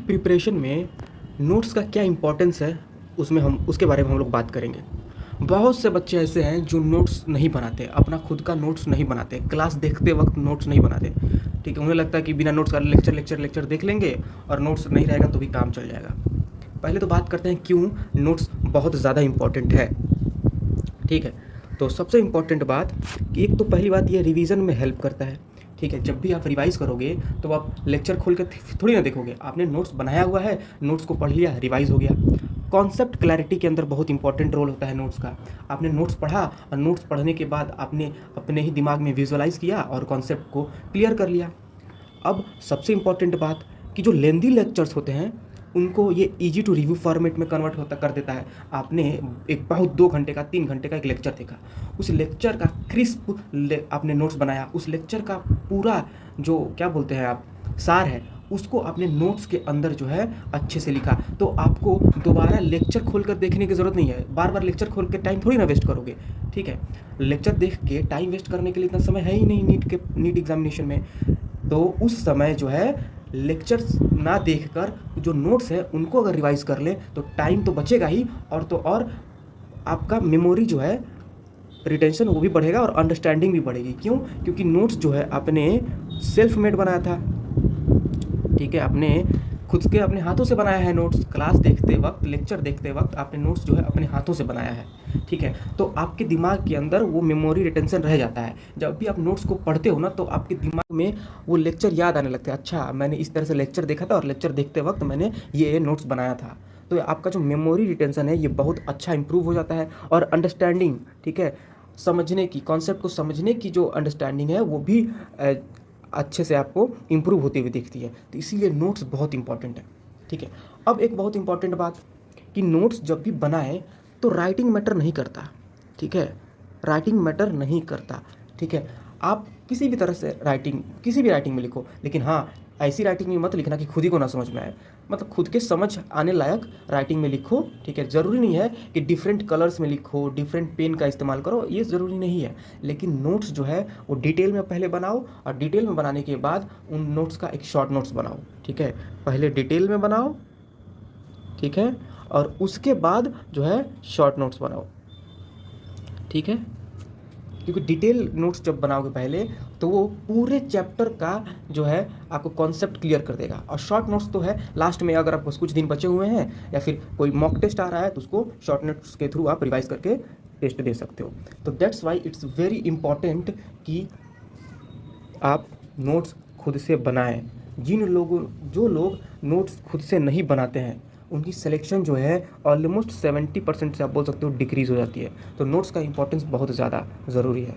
Preparation में notes का क्या इम्पोर्टेंस है उसके बारे में हम लोग बात करेंगे। बहुत से बच्चे ऐसे हैं जो नोट्स नहीं बनाते, अपना खुद का नोट्स नहीं बनाते, क्लास देखते वक्त नोट्स नहीं बनाते। ठीक है, उन्हें लगता है कि बिना नोट्स का लेक्चर देख लेंगे और नोट्स नहीं रहेगा तो भी काम चल जाएगा। पहले तो बात करते हैं क्यों नोट्स बहुत ज़्यादा इम्पॉर्टेंट है। ठीक है, तो सबसे इम्पॉर्टेंट बात कि एक तो पहली बात ये रिवीजन में हेल्प करता है। ठीक है, जब भी आप रिवाइज़ करोगे तो आप लेक्चर खोल के थोड़ी ना देखोगे, आपने नोट्स बनाया हुआ है, नोट्स को पढ़ लिया, रिवाइज़ हो गया। कॉन्सेप्ट क्लैरिटी के अंदर बहुत इंपॉर्टेंट रोल होता है नोट्स का। आपने नोट्स पढ़ा और नोट्स पढ़ने के बाद आपने अपने ही दिमाग में विजुअलाइज़ किया और कॉन्सेप्ट को क्लियर कर लिया। अब सबसे इम्पॉर्टेंट बात कि जो लेंदी लेक्चर्स होते हैं उनको ये इजी टू रिव्यू फॉर्मेट में कन्वर्ट होता कर देता है। आपने एक बहुत 2 घंटे का 3 घंटे का एक लेक्चर देखा, उस लेक्चर का क्रिस्प आपने नोट्स बनाया, उस लेक्चर का पूरा जो क्या बोलते हैं आप सार है उसको आपने नोट्स के अंदर जो है अच्छे से लिखा, तो आपको दोबारा लेक्चर खोल कर देखने की ज़रूरत नहीं है। बार बार लेक्चर खोल के टाइम थोड़ी ना वेस्ट करोगे। ठीक है, लेक्चर देख के टाइम वेस्ट करने के लिए इतना समय है ही नहीं नीट एग्जामिनेशन में। तो उस समय जो है लेक्चर्स ना देखकर जो नोट्स है उनको अगर रिवाइज कर ले तो टाइम तो बचेगा ही, और आपका मेमोरी जो है रिटेंशन वो भी बढ़ेगा और अंडरस्टैंडिंग भी बढ़ेगी। क्यों? क्योंकि नोट्स जो है आपने सेल्फ मेड बनाया था। ठीक है, आपने खुद के अपने हाथों से बनाया है नोट्स। क्लास देखते वक्त, लेक्चर देखते वक्त आपने नोट्स जो है अपने हाथों से बनाया है। ठीक है, तो आपके दिमाग के अंदर वो मेमोरी रिटेंशन रह जाता है। जब भी आप नोट्स को पढ़ते हो ना तो आपके दिमाग में वो लेक्चर याद आने लगता है। अच्छा, मैंने इस तरह से लेक्चर देखा था और लेक्चर देखते वक्त मैंने ये नोट्स बनाया था। तो आपका जो मेमोरी रिटेंशन है ये बहुत अच्छा इंप्रूव हो जाता है। और अंडरस्टैंडिंग, ठीक है, समझने की, कॉन्सेप्ट को समझने की जो अंडरस्टैंडिंग है वो भी अच्छे से आपको इम्प्रूव होती हुई दिखती है। तो इसीलिए नोट्स बहुत इंपॉर्टेंट है। ठीक है, अब एक बहुत इंपॉर्टेंट बात कि नोट्स जब भी बनाए तो राइटिंग मैटर नहीं करता। ठीक है, राइटिंग मैटर नहीं करता। ठीक है, आप किसी भी तरह से राइटिंग, किसी भी राइटिंग में लिखो, लेकिन हाँ ऐसी राइटिंग में मत लिखना कि खुद ही को ना समझ में आए। मतलब खुद के समझ आने लायक राइटिंग में लिखो। ठीक है, ज़रूरी नहीं है कि डिफरेंट कलर्स में लिखो, डिफरेंट पेन का इस्तेमाल करो, ये ज़रूरी नहीं है। लेकिन नोट्स जो है वो डिटेल में पहले बनाओ और डिटेल में बनाने के बाद उन नोट्स का एक शॉर्ट नोट्स बनाओ। ठीक है, पहले डिटेल में बनाओ, ठीक है, और उसके बाद जो है शॉर्ट नोट्स बनाओ। ठीक है, क्योंकि डिटेल नोट्स जब बनाओगे पहले तो वो पूरे चैप्टर का जो है आपको कॉन्सेप्ट क्लियर कर देगा। और शॉर्ट नोट्स तो है लास्ट में, अगर आपको कुछ दिन बचे हुए हैं या फिर कोई मॉक टेस्ट आ रहा है तो उसको शॉर्ट नोट्स के थ्रू आप रिवाइज करके टेस्ट दे सकते हो। तो that's why it's very important कि आप नोट्स खुद से बनाएं। जो लोग नोट्स खुद से नहीं बनाते हैं उनकी सिलेक्शन जो है ऑलमोस्ट 70% से आप बोल सकते हो डिक्रीज़ हो जाती है। तो नोट्स का इंपॉर्टेंस बहुत ज़्यादा ज़रूरी है।